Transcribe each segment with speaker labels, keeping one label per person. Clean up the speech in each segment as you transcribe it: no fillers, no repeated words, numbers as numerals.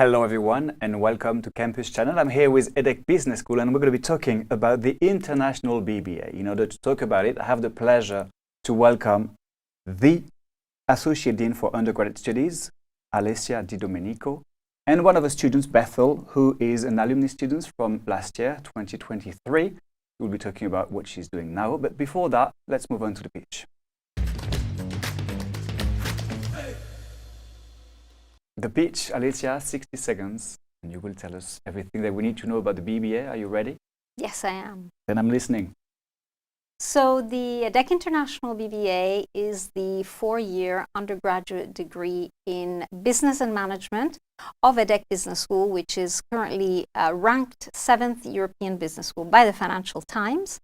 Speaker 1: Hello everyone and welcome to Campus Channel. I'm here with EDHEC Business School and we're going to be talking about the International BBA. In order to talk about it, I have the pleasure to welcome the Associate Dean for Undergraduate Studies, Alessia Di Domenico, and one of the students, Bethel, who is an alumni student from last year, 2023. We'll be talking about what she's doing now, but before that, let's move on to the pitch. The pitch, Alessia, 60 seconds, and you will tell us everything that we need to know about the BBA. Are you ready?
Speaker 2: Yes, I am.
Speaker 1: Then I'm listening.
Speaker 2: So the EDHEC International BBA is the 4-year undergraduate degree in Business and Management of EDHEC Business School, which is currently ranked 7th European Business School by the Financial Times.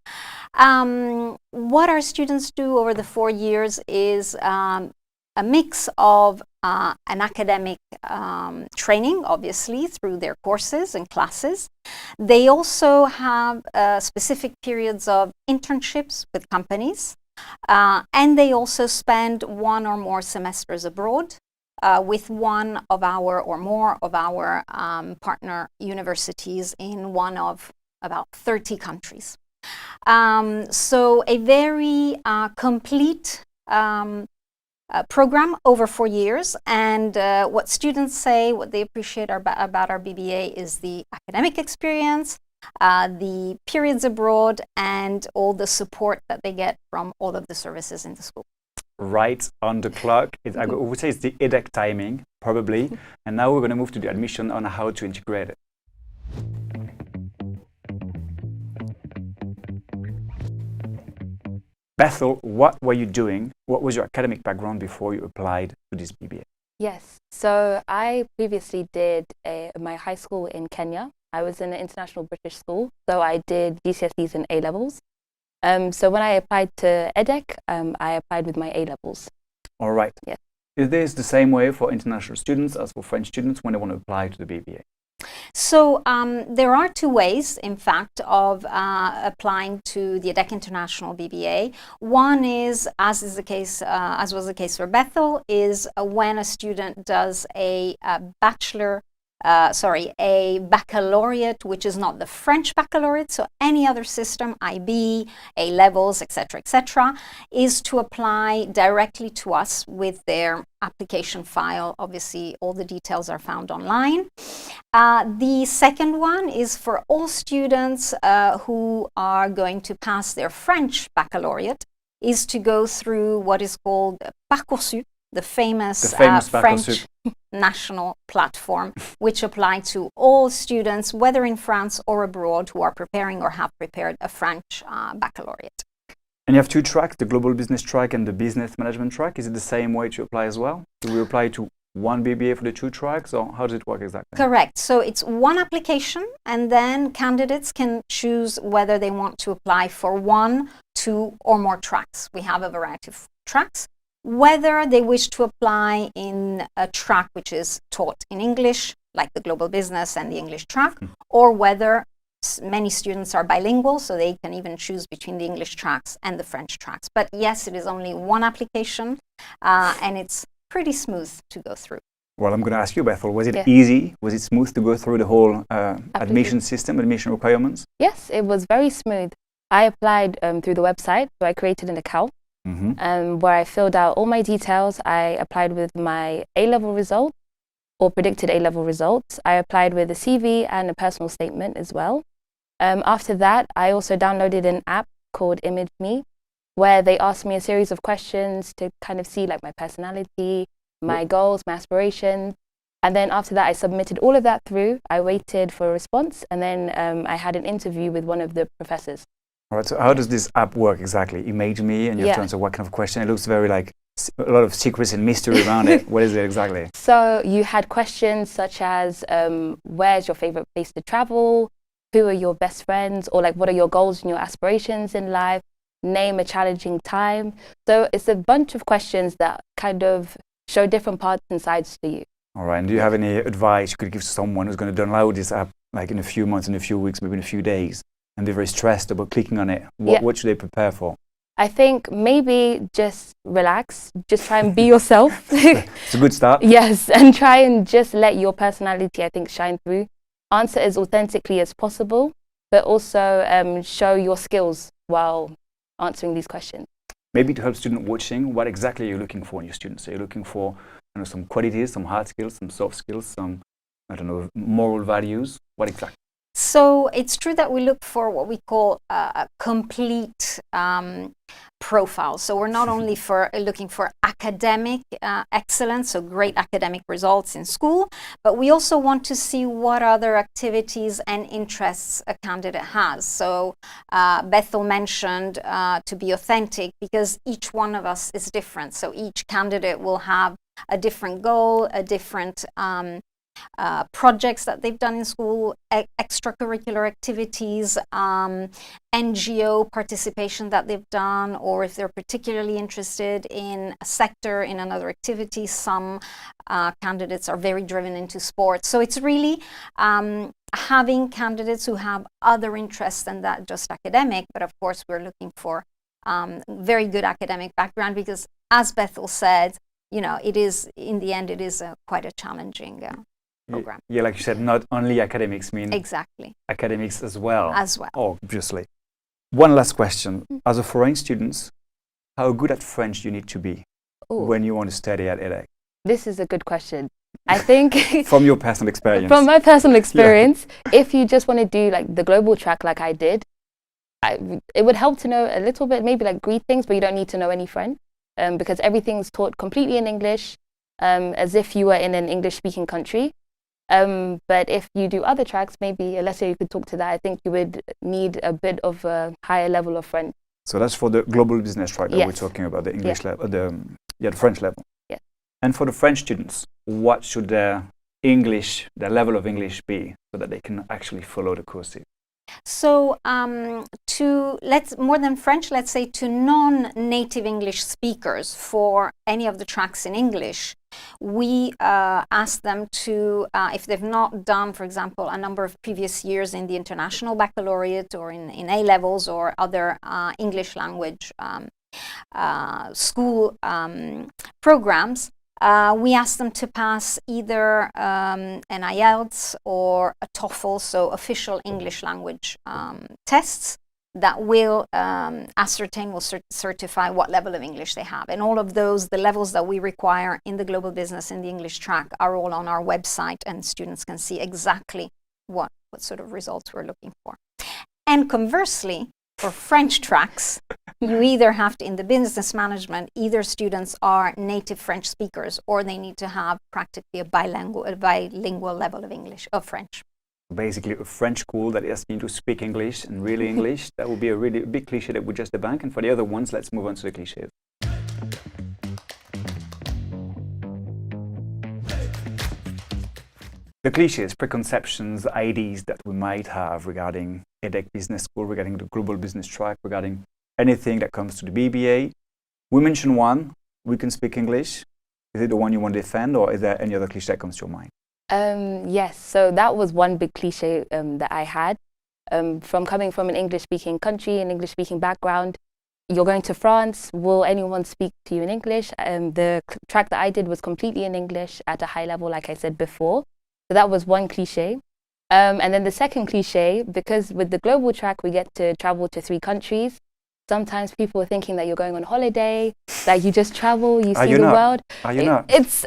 Speaker 2: What our students do over the 4 years is a mix of an academic training, obviously, through their courses and classes. They also have specific periods of internships with companies, and they also spend 1 or more semesters abroad with one of our or more of our partner universities in one of about 30 countries. So a very complete program over 4 years, and what students say, what they appreciate about our BBA is the academic experience, the periods abroad, and all the support that they get from all of the services in the school.
Speaker 1: Right on the clock. I would say it's the EDHEC timing, probably. And now we're going to move to the admission on how to integrate it. Bethel, what were you doing? What was your academic background before you applied to this BBA?
Speaker 3: Yes, so I previously did my high school in Kenya. I was in an international British school, so I did GCSEs and A-levels. So when I applied to EDHEC, I applied with my A-levels.
Speaker 1: All right.
Speaker 3: Yes.
Speaker 1: Is this the same way for international students as for French students when they want to apply to the BBA?
Speaker 2: So there are 2 ways, in fact, of applying to the EDHEC International BBA. One is, as was the case for Bethel, is when a student does a baccalaureate, which is not the French baccalaureate, so any other system, IB, A-levels, etc., is to apply directly to us with their application file. Obviously, all the details are found online. The second one is for all students who are going to pass their French baccalaureate, is to go through what is called Parcoursup, the famous French national platform, which apply to all students, whether in France or abroad, who are preparing or have prepared a French baccalaureate.
Speaker 1: And you have 2 tracks, the global business track and the business management track. Is it the same way to apply as well? Do we apply to one BBA for the 2 tracks, or how does it work exactly?
Speaker 2: Correct. So it's one application, and then candidates can choose whether they want to apply for 1, 2, or more tracks. We have a variety of tracks. Whether they wish to apply in a track which is taught in English, like the global business and the English track, or whether many students are bilingual, so they can even choose between the English tracks and the French tracks. But yes, it is only one application, and it's pretty smooth to go through.
Speaker 1: Well, I'm going to ask you, Bethel, was it easy? Was it smooth to go through the whole admission system, admission requirements?
Speaker 3: Yes, it was very smooth. I applied through the website, so I created an account. Where I filled out all my details. I applied with my A-level result or predicted A-level results. I applied with a CV and a personal statement as well. After that, I also downloaded an app called Image Me, where they asked me a series of questions to kind of see like my personality, my goals, my aspirations. And then after that, I submitted all of that through. I waited for a response, and then I had an interview with one of the professors.
Speaker 1: All right, so how does this app work exactly? Image Me, and you have to answer what kind of question? It looks very like a lot of secrets and mystery around it. What is it exactly?
Speaker 3: So you had questions such as, where's your favorite place to travel? Who are your best friends? Or like, what are your goals and your aspirations in life? Name a challenging time. So it's a bunch of questions that kind of show different parts and sides to you.
Speaker 1: All right, and do you have any advice you could give to someone who's going to download this app like in a few months, in a few weeks, maybe in a few days, and they're very stressed about clicking on it? What should they prepare for?
Speaker 3: I think maybe just relax, just try and be yourself.
Speaker 1: It's a good start.
Speaker 3: Yes, and try and just let your personality, I think, shine through. Answer as authentically as possible, but also show your skills while answering these questions.
Speaker 1: Maybe to help student watching, what exactly are you looking for in your students? Are you looking for some qualities, some hard skills, some soft skills, some, I don't know, moral values? What exactly?
Speaker 2: So it's true that we look for what we call a complete profile. So we're not only looking for academic excellence, so great academic results in school, but we also want to see what other activities and interests a candidate has. So Bethel mentioned to be authentic, because each one of us is different. So each candidate will have a different goal, a different projects that they've done in school, extracurricular activities, NGO participation that they've done, or if they're particularly interested in a sector, in another activity. Some candidates are very driven into sports. So it's really having candidates who have other interests than that just academic, but of course we're looking for very good academic background, because as Bethel said, you know, it is, in the end, it is quite a challenging program.
Speaker 1: Yeah, like you said, not only academics mean
Speaker 2: exactly
Speaker 1: academics as well.
Speaker 2: As well.
Speaker 1: Obviously. One last question. As a foreign student, how good at French do you need to be when you want to study at EDHEC?
Speaker 3: This is a good question. I think
Speaker 1: from your personal experience.
Speaker 3: From my personal experience, if you just want to do like the global track like I did, it would help to know a little bit, maybe like greetings, but you don't need to know any French, because everything's taught completely in English, as if you were in an English-speaking country. But if you do other tracks, maybe Alessia, you could talk to that. I think you would need a bit of a higher level of French.
Speaker 1: So that's for the global business track that
Speaker 3: yes.
Speaker 1: we're talking about, the English level, the French level.
Speaker 3: Yeah.
Speaker 1: And for the French students, what should their level of English be so that they can actually follow the courses?
Speaker 2: So more than French, let's say to non-native English speakers for any of the tracks in English, we ask them to, if they've not done, for example, a number of previous years in the International Baccalaureate or in A-levels or other English language school programs, we ask them to pass either an IELTS or a TOEFL, so official English language tests that will ascertain, will certify what level of English they have. And all of those, the levels that we require in the global business, in the English track, are all on our website, and students can see exactly what sort of results we're looking for. And conversely, for French tracks, you either have to, in the business management, either students are native French speakers or they need to have practically a bilingual level of English, of French.
Speaker 1: Basically, a French school that asks you to speak English and really English, that would be a really big cliche that would just debunk. And for the other ones, let's move on to the cliches. The cliches, preconceptions, ideas that we might have regarding EDHEC Business School, regarding the global business track, regarding anything that comes to the BBA. We mentioned one, we can speak English. Is it the one you want to defend, or is there any other cliche that comes to your mind?
Speaker 3: Yes, so that was one big cliche that I had. From coming from an English-speaking country, an English-speaking background, you're going to France, will anyone speak to you in English? The track that I did was completely in English at a high level, like I said before. So that was one cliche. And then the second cliche, because with the global track, we get to travel to 3 countries. Sometimes people are thinking that you're going on holiday, that you just travel, you see the world.
Speaker 1: Are you not?
Speaker 3: It's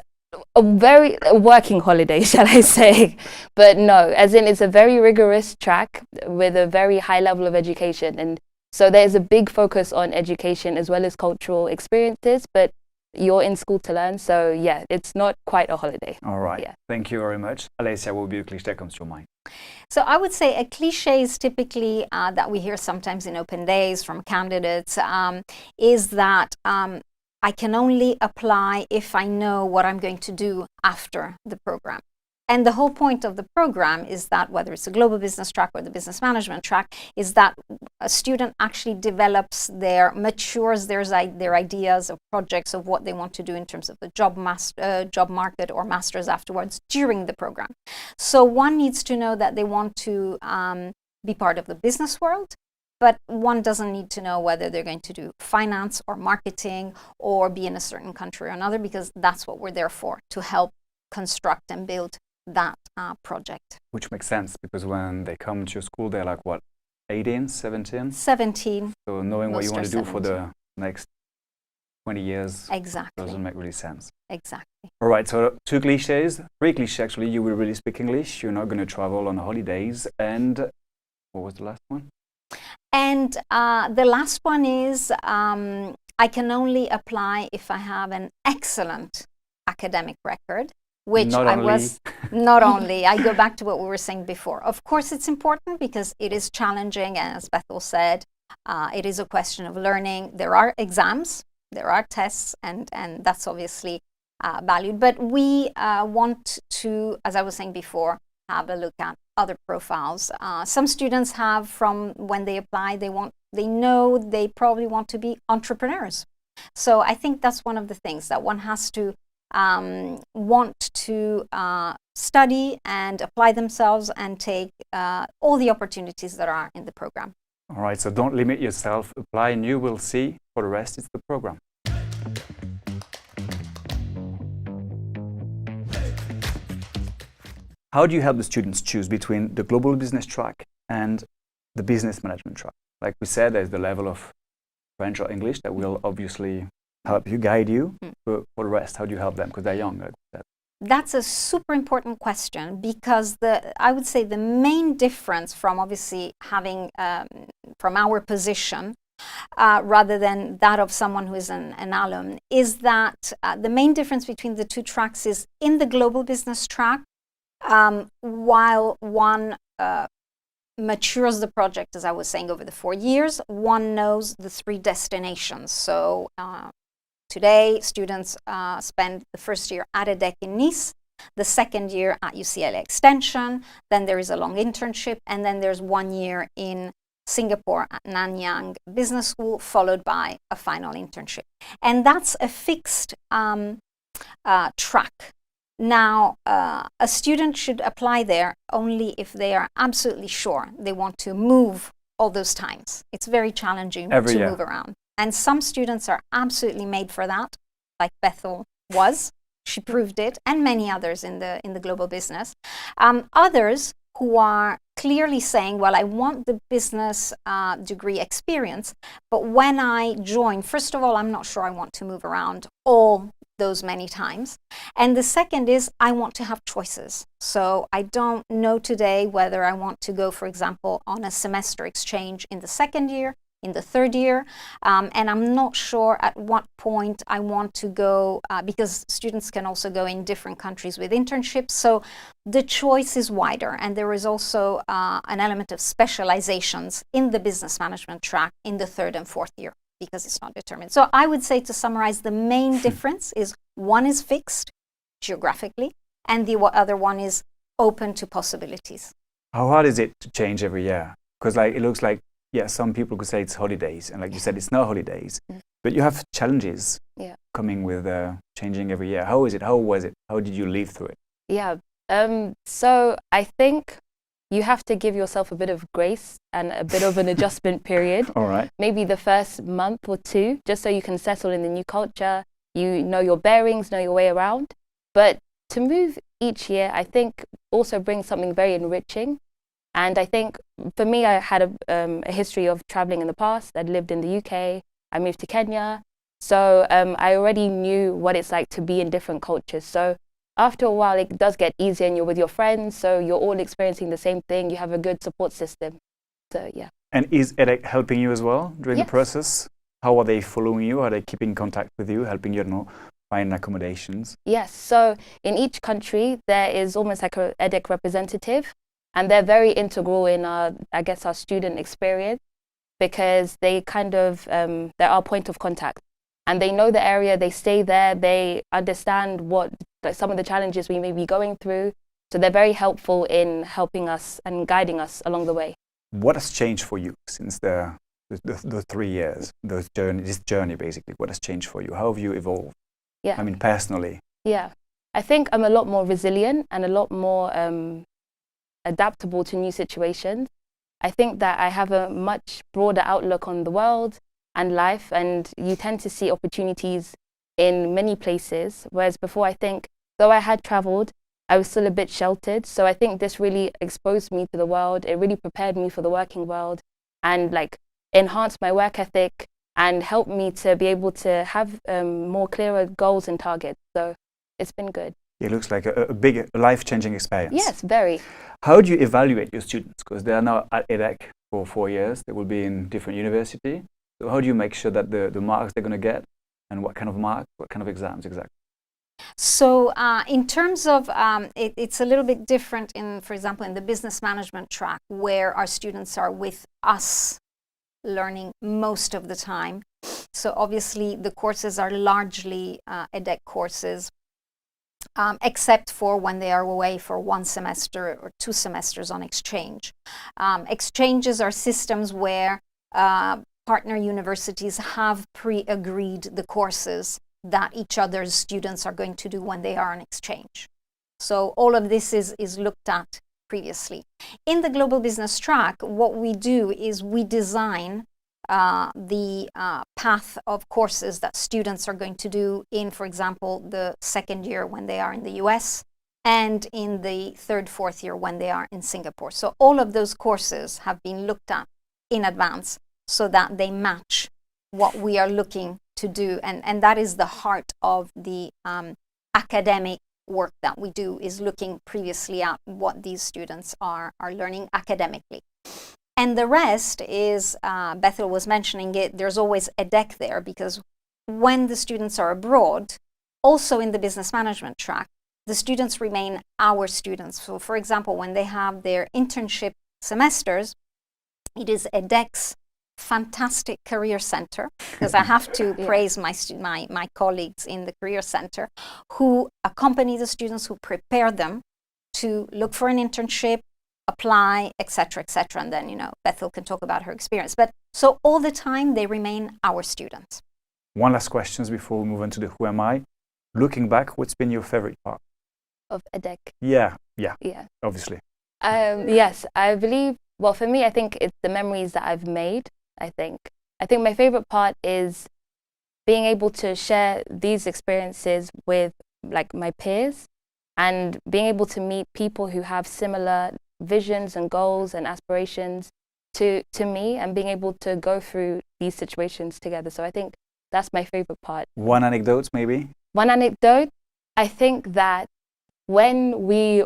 Speaker 3: a working holiday, shall I say. But no, as in it's a very rigorous track with a very high level of education. And so there's a big focus on education as well as cultural experiences, but you're in school to learn. So yeah, it's not quite a holiday.
Speaker 1: All right.
Speaker 3: Yeah.
Speaker 1: Thank you very much. Alessia, what would be a cliche that comes to your mind?
Speaker 2: So I would say a cliche is typically that we hear sometimes in open days from candidates is that I can only apply if I know what I'm going to do after the program. And the whole point of the program is that, whether it's a global business track or the business management track, is that a student actually matures their ideas of projects of what they want to do in terms of the job market or masters afterwards during the program. So one needs to know that they want to be part of the business world. but one doesn't need to know whether they're going to do finance or marketing or be in a certain country or another, because that's what we're there for, to help construct and build that project.
Speaker 1: Which makes sense, because when they come to your school, they're like, what, 18, 17?
Speaker 2: 17.
Speaker 1: So knowing what you want to do
Speaker 2: 17.
Speaker 1: for the next 20 years
Speaker 2: Exactly.
Speaker 1: doesn't make really sense.
Speaker 2: Exactly.
Speaker 1: All right, so 2 cliches, 3 cliches actually. You will really speak English, you're not going to travel on holidays, and what was the last one?
Speaker 2: And the last one is I can only apply if I have an excellent academic record, which
Speaker 1: Not
Speaker 2: I
Speaker 1: only.
Speaker 2: was not only. I go back to what we were saying before. Of course, it's important because it is challenging, and as Bethel said, it is a question of learning. There are exams, there are tests, and that's obviously valued. But we want to, as I was saying before, have a look at other profiles. Some students have, from when they apply, they know they probably want to be entrepreneurs. So I think that's one of the things that one has to want to study and apply themselves and take all the opportunities that are in the program.
Speaker 1: All right, so don't limit yourself, apply and you will see. For the rest, it's the program. How do you help the students choose between the global business track and the business management track? Like we said, there's the level of French or English that will obviously help you, guide you. But for the rest, how do you help them? Because they're young, like we said.
Speaker 2: That's a super important question, because I would say the main difference from obviously having, from our position, rather than that of someone who is an alum, is that the main difference between the 2 tracks is in the global business track, while one matures the project, as I was saying, over the 4 years, one knows the 3 destinations. So today, students spend the first year at EDHEC in Nice, the second year at UCLA Extension, then there is a long internship, and then there's 1 year in Singapore at Nanyang Business School, followed by a final internship. And that's a fixed track. Now, a student should apply there only if they are absolutely sure they want to move all those times. It's very challenging to move around. And some students are absolutely made for that, like Bethel was. She proved it, and many others in the global business. Others who are clearly saying, well, I want the business degree experience, but when I join, first of all, I'm not sure I want to move around all those many times. And the second is, I want to have choices. So I don't know today whether I want to go, for example, on a semester exchange in the second year, in the third year, and I'm not sure at what point I want to go, because students can also go in different countries with internships. So the choice is wider, and there is also an element of specializations in the business management track in the third and fourth year, because it's not determined. So I would say, to summarize, the main difference is one is fixed geographically, and the other one is open to possibilities.
Speaker 1: How hard is it to change every year? Because it looks like, some people could say it's holidays, and like you said, it's not holidays, but you have challenges coming with changing every year. How is it? How was it? How did you live through it?
Speaker 3: Yeah, so I think you have to give yourself a bit of grace and a bit of an adjustment period.
Speaker 1: All right.
Speaker 3: Maybe the first month or 2, just so you can settle in the new culture, you know your bearings, know your way around. But to move each year, I think also brings something very enriching. And I think for me, I had a history of traveling in the past. I'd lived in the UK, I moved to Kenya. So I already knew what it's like to be in different cultures. So after a while, it does get easier, and you're with your friends, so you're all experiencing the same thing. You have a good support system. So, yeah.
Speaker 1: And is EDHEC helping you as well during the process? How are they following you? Are they keeping contact with you, helping you, find accommodations?
Speaker 3: Yes. So in each country, there is almost like an EDHEC representative, and they're very integral in our student experience, because they kind of, they're our point of contact. And they know the area, they stay there, they understand what some of the challenges we may be going through. So they're very helpful in helping us and guiding us along the way.
Speaker 1: What has changed for you since the 3 years, this journey basically? What has changed for you? How have you evolved?
Speaker 3: Yeah.
Speaker 1: I mean, personally.
Speaker 3: Yeah. I think I'm a lot more resilient and a lot more adaptable to new situations. I think that I have a much broader outlook on the world and life, and you tend to see opportunities in many places, whereas before I think, though I had traveled, I was still a bit sheltered. So I think this really exposed me to the world. It really prepared me for the working world and like enhanced my work ethic and helped me to be able to have more clearer goals and targets. So it's been good.
Speaker 1: It looks like a big life-changing experience.
Speaker 3: Yes, very.
Speaker 1: How do you evaluate your students? Because they are now at EDHEC for 4 years. They will be in different universities. So how do you make sure that the marks they're going to get, and what kind of marks, what kind of exams exactly?
Speaker 2: So in terms of, it's a little bit different in, for example, in the business management track, where our students are with us learning most of the time. So obviously the courses are largely EDHEC courses, except for when they are away for 1 semester or 2 semesters on exchange. Exchanges are systems where partner universities have pre-agreed the courses that each other's students are going to do when they are on exchange. So all of this is looked at previously. In the global business track, what we do is we design the path of courses that students are going to do in, for example, the 2nd year when they are in the US, and in the 3rd, 4th year when they are in Singapore. So all of those courses have been looked at in advance so that they match what we are looking to do. And that is the heart of the academic work that we do, is looking previously at what these students are learning academically. And the rest is, Bethel was mentioning it, there's always EDHEC there, because when the students are abroad, also in the business management track, the students remain our students. So for example, when they have their internship semesters, it is EDHEC's fantastic career center, because I have to praise my colleagues in the career center who accompany the students, who prepare them to look for an internship, apply, etc., etc. And then, you know, Bethel can talk about her experience. But so all the time they remain our students.
Speaker 1: One last question before we move on to the Who Am I? Looking back, what's been your favorite part
Speaker 3: Of EDHEC.
Speaker 1: Yeah, obviously.
Speaker 3: Yes, I believe, well, for me, I think it's the memories that I've made. I think my favorite part is being able to share these experiences with like my peers, and being able to meet people who have similar visions and goals and aspirations to me, and being able to go through these situations together. So I think that's my favorite part.
Speaker 1: One anecdote, maybe?
Speaker 3: One anecdote, I think that when we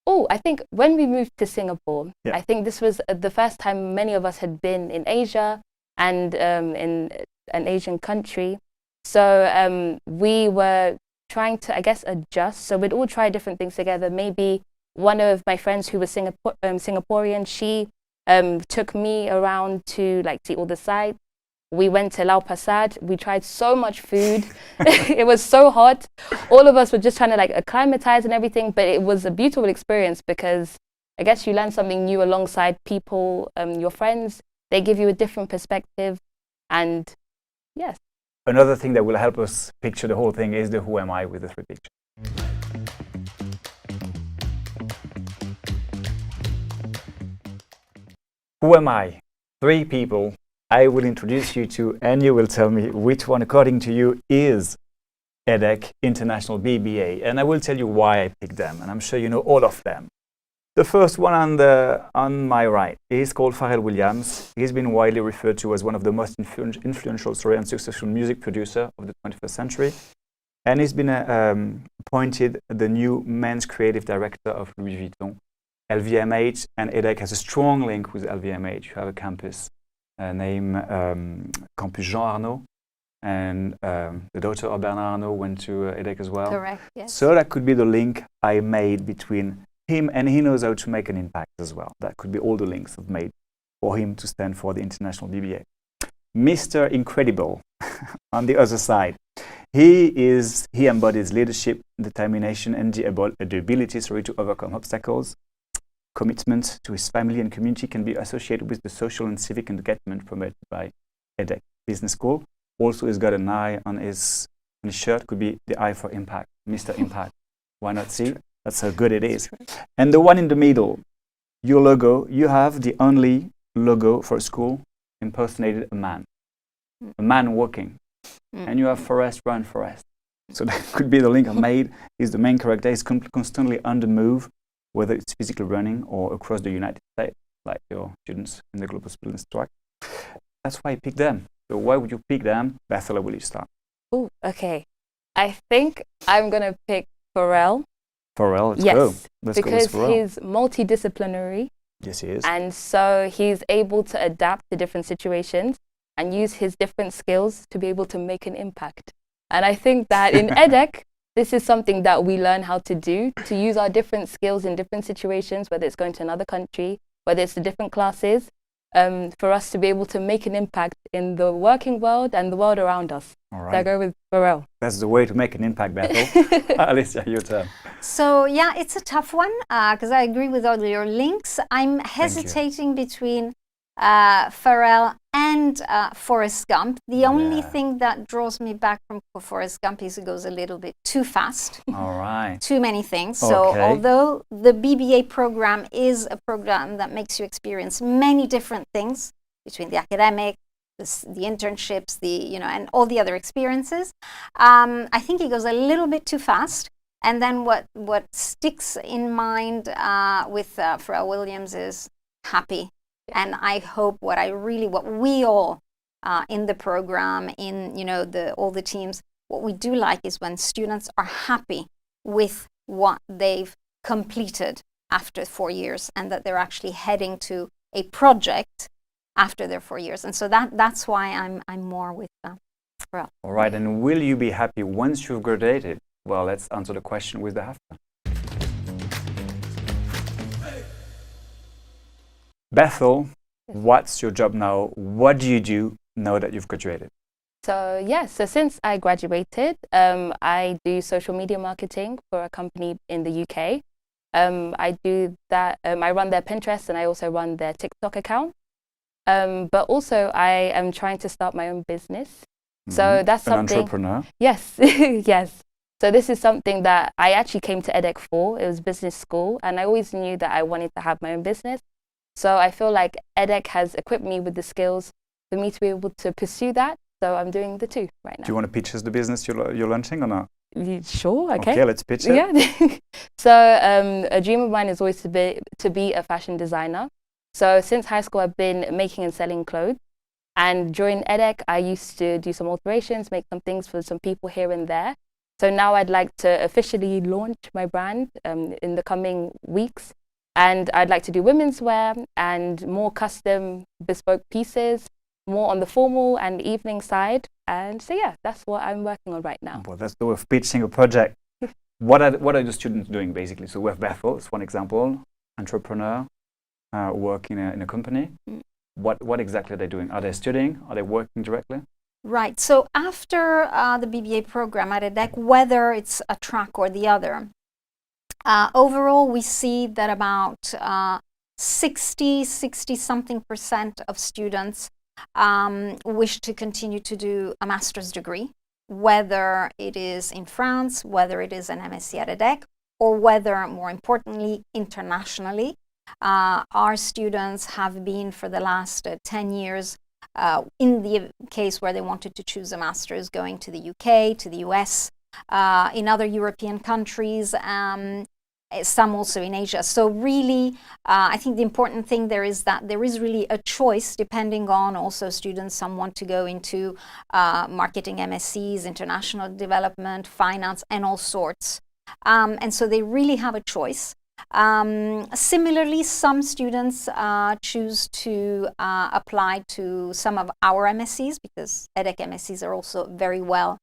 Speaker 3: moved to Singapore, I think this was the first time many of us had been in Asia and in an Asian country. So we were trying to, I guess, adjust. So we'd all try different things together. Maybe one of my friends who was Singaporean, she took me around to like see all the sites. We went to Lau Pa Sat. We tried so much food. It was so hot. All of us were just trying to like acclimatize and everything, but it was a beautiful experience because I guess you learn something new alongside people, your friends. They give you a different perspective, and yes.
Speaker 1: Another thing that will help us picture the whole thing is the Who Am I with the 3 pictures. Who am I? 3 people I will introduce you to, and you will tell me which one, according to you, is EDHEC International BBA. And I will tell you why I picked them, and I'm sure you know all of them. The first one on my right is called Pharrell Williams. He's been widely referred to as one of the most influential and successful music producer of the 21st century. And he's been appointed the new men's creative director of Louis Vuitton. LVMH, and EDHEC has a strong link with LVMH. You have a campus named Campus Jean Arnaud, and the daughter of Bernard Arnault went to EDHEC as well.
Speaker 2: Correct, yes.
Speaker 1: So that could be the link I made between him, and he knows how to make an impact as well. That could be all the links I've made for him to stand for the International BBA. Mr. Incredible on the other side. He embodies leadership, determination, and the ability to overcome obstacles. Commitment to his family and community can be associated with the social and civic engagement promoted by EDHEC Business School. Also, he's got an eye on his shirt, could be the eye for impact, Mr. Impact. Why not see? That's how good it is. And the one in the middle, your logo, you have the only logo for a school impersonated a man walking, and you have forest run forest. So that could be the link I made. Is the main character is constantly on the move, whether it's physically running or across the United States, like your students in the global business track. That's why I picked them. So why would you pick them? Bethel, will you start?
Speaker 3: Oh, okay. I think I'm gonna pick Pharrell.
Speaker 1: Pharrell, let's
Speaker 3: yes,
Speaker 1: go. Let's
Speaker 3: because
Speaker 1: go with Pharrell.
Speaker 3: he's multidisciplinary.
Speaker 1: Yes, he is.
Speaker 3: And so he's able to adapt to different situations and use his different skills to be able to make an impact. And I think that in EDHEC, this is something that we learn how to do, to use our different skills in different situations, whether it's going to another country, whether it's the different classes, for us to be able to make an impact in the working world and the world around us.
Speaker 1: All right.
Speaker 3: So I go with Pharrell.
Speaker 1: That's the way to make an impact, Bethel. Alessia, your turn.
Speaker 2: So yeah, it's a tough one because I agree with all your links. I'm hesitating between Pharrell and Forrest Gump. The only thing that draws me back from Forrest Gump is it goes a little bit too fast.
Speaker 1: All right.
Speaker 2: Too many things. So although the BBA program is a program that makes you experience many different things between the academic, the internships, and all the other experiences, I think it goes a little bit too fast. And then what sticks in mind with Pharrell Williams is happy. And I hope what we all in the program, in all the teams, what we do like is when students are happy with what they've completed after 4 years, and that they're actually heading to a project after their 4 years. And so that's why I'm more with Pharrell.
Speaker 1: All right, and will you be happy once you've graduated? Well, let's answer the question with the after. Bethel, what's your job now? What do you do now that you've graduated?
Speaker 3: So so since I graduated, I do social media marketing for a company in the UK. I do that. I run their Pinterest and I also run their TikTok account. But also I am trying to start my own business. So that's something.
Speaker 1: An entrepreneur?
Speaker 3: Yes, yes. So this is something that I actually came to EDHEC for. It was business school, and I always knew that I wanted to have my own business. So I feel like EDHEC has equipped me with the skills for me to be able to pursue that. So I'm doing the two right now.
Speaker 1: Do you want to pitch us the business you're launching or not?
Speaker 3: Sure, okay.
Speaker 1: Okay, let's pitch it.
Speaker 3: Yeah. So a dream of mine is always to be a fashion designer. So since high school, I've been making and selling clothes. And during EDHEC, I used to do some alterations, make some things for some people here and there. So now I'd like to officially launch my brand in the coming weeks. And I'd like to do women's wear and more custom bespoke pieces, more on the formal and evening side. And so, yeah, that's what I'm working on right now.
Speaker 1: Well, that's the way of pitching a project. What are the students doing, basically? So we have Bethel, it's one example, entrepreneur, work in a company. What exactly are they doing? Are they studying? Are they working directly?
Speaker 2: Right. So after the BBA program at EDHEC, whether it's a track or the other, overall we see that about 60-something% of students wish to continue to do a master's degree, whether it is in France, whether it is an MSc at EDHEC, or whether, more importantly, internationally. Our students have been for the last 10 years, in the case where they wanted to choose a master's, going to the UK, to the US, in other European countries, some also in Asia. So really, I think the important thing there is that there is really a choice depending on also students. Some want to go into marketing MSCs, international development, finance, and all sorts. And so they really have a choice. Similarly, some students choose to apply to some of our MSCs because EDHEC MSCs are also very well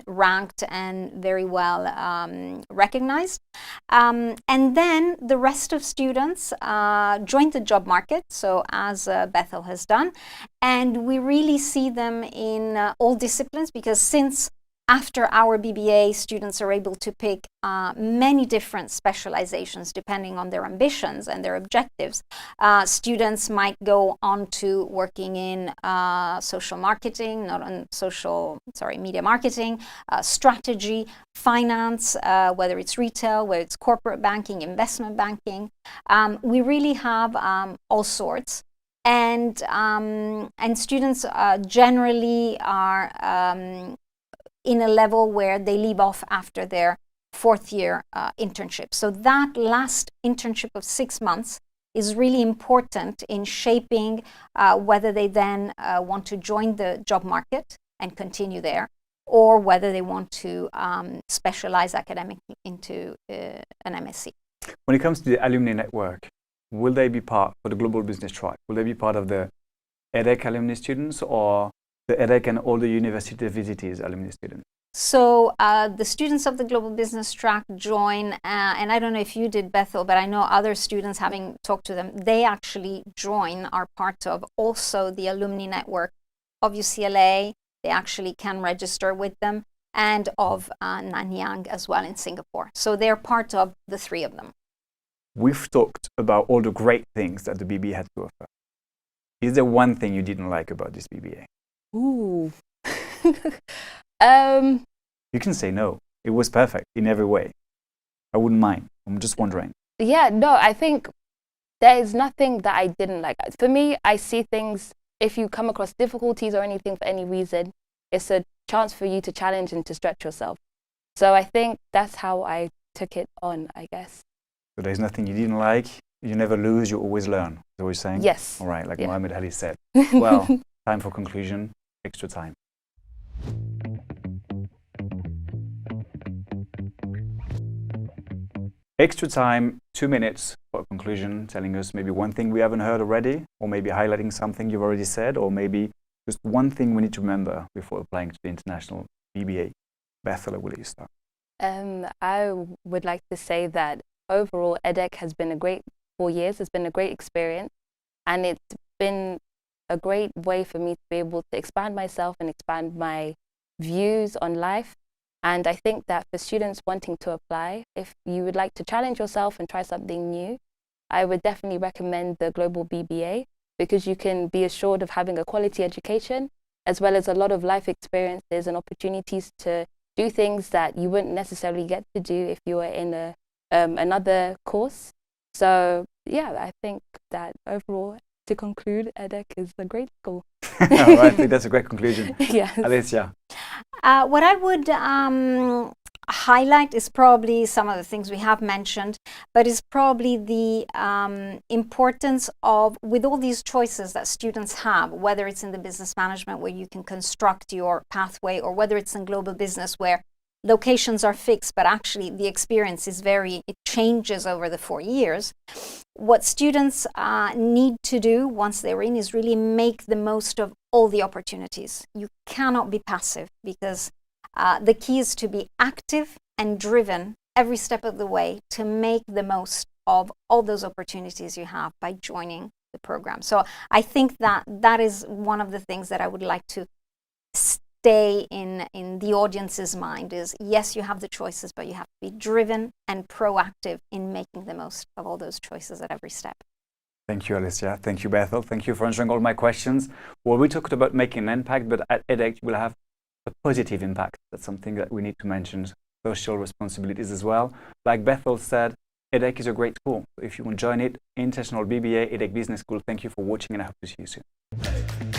Speaker 2: ranked and very well recognized. And then the rest of students join the job market, so as Bethel has done. And we really see them in all disciplines because since after our BBA, students are able to pick many different specializations depending on their ambitions and their objectives. Students might go on to working in social marketing, media marketing, strategy, finance, whether it's retail, whether it's corporate banking, investment banking. We really have all sorts. And students generally are in a level where they leave off after their fourth year internship. So that last internship of 6 months is really important in shaping whether they then want to join the job market and continue there, or whether they want to specialize academically into an MSc.
Speaker 1: When it comes to the alumni network, will they be part of the Global Business Track? Will they be part of the EDHEC alumni students, or the EDHEC and all the university visitors alumni students?
Speaker 2: So the students of the Global Business Track join, and I don't know if you did, Bethel, but I know other students, having talked to them, they actually join, are part of also the alumni network of UCLA. They actually can register with them, and of Nanyang as well in Singapore. So they're part of the three of them.
Speaker 1: We've talked about all the great things that the BBA had to offer. Is there one thing you didn't like about this BBA?
Speaker 3: Ooh.
Speaker 1: You can say no. It was perfect in every way. I wouldn't mind. I'm just wondering.
Speaker 3: Yeah, no, I think there is nothing that I didn't like. For me, I see things, if you come across difficulties or anything for any reason, it's a chance for you to challenge and to stretch yourself. So I think that's how I took it on, I guess.
Speaker 1: So there's nothing you didn't like. You never lose, you always learn. Is that what you're saying?
Speaker 3: Yes.
Speaker 1: All right, like
Speaker 3: Yeah.
Speaker 1: Muhammad Ali said. Well, time for conclusion. Extra time. Extra time, 2 minutes for a conclusion, telling us maybe one thing we haven't heard already, or maybe highlighting something you've already said, or maybe just one thing we need to remember before applying to the international BBA. Bethel, will you start?
Speaker 3: I would like to say that overall, EDHEC has been a great 4 years. It's been a great experience, and it's been a great way for me to be able to expand myself and expand my views on life. And I think that for students wanting to apply, if you would like to challenge yourself and try something new, I would definitely recommend the Global BBA, because you can be assured of having a quality education, as well as a lot of life experiences and opportunities to do things that you wouldn't necessarily get to do if you were in another course. So yeah, I think that overall, to conclude, EDHEC is a great school.
Speaker 1: I think that's a great conclusion.
Speaker 3: Yes.
Speaker 1: Alessia.
Speaker 2: What I would highlight is probably some of the things we have mentioned, but is probably the importance of, with all these choices that students have, whether it's in the business management where you can construct your pathway, or whether it's in global business where locations are fixed, but actually the experience is it changes over the 4 years. What students need to do once they're in is really make the most of all the opportunities. You cannot be passive, because the key is to be active and driven every step of the way to make the most of all those opportunities you have by joining the program. So I think that is one of the things that I would like to stay in the audience's mind is, yes, you have the choices, but you have to be driven and proactive in making the most of all those choices at every step.
Speaker 1: Thank you, Alessia. Thank you, Bethel. Thank you for answering all my questions. Well, we talked about making an impact, but at EDHEC we'll have a positive impact. That's something that we need to mention. Social responsibilities as well. Like Bethel said, EDHEC is a great school. If you want to join it, International BBA, EDHEC Business School, thank you for watching, and I hope to see you soon.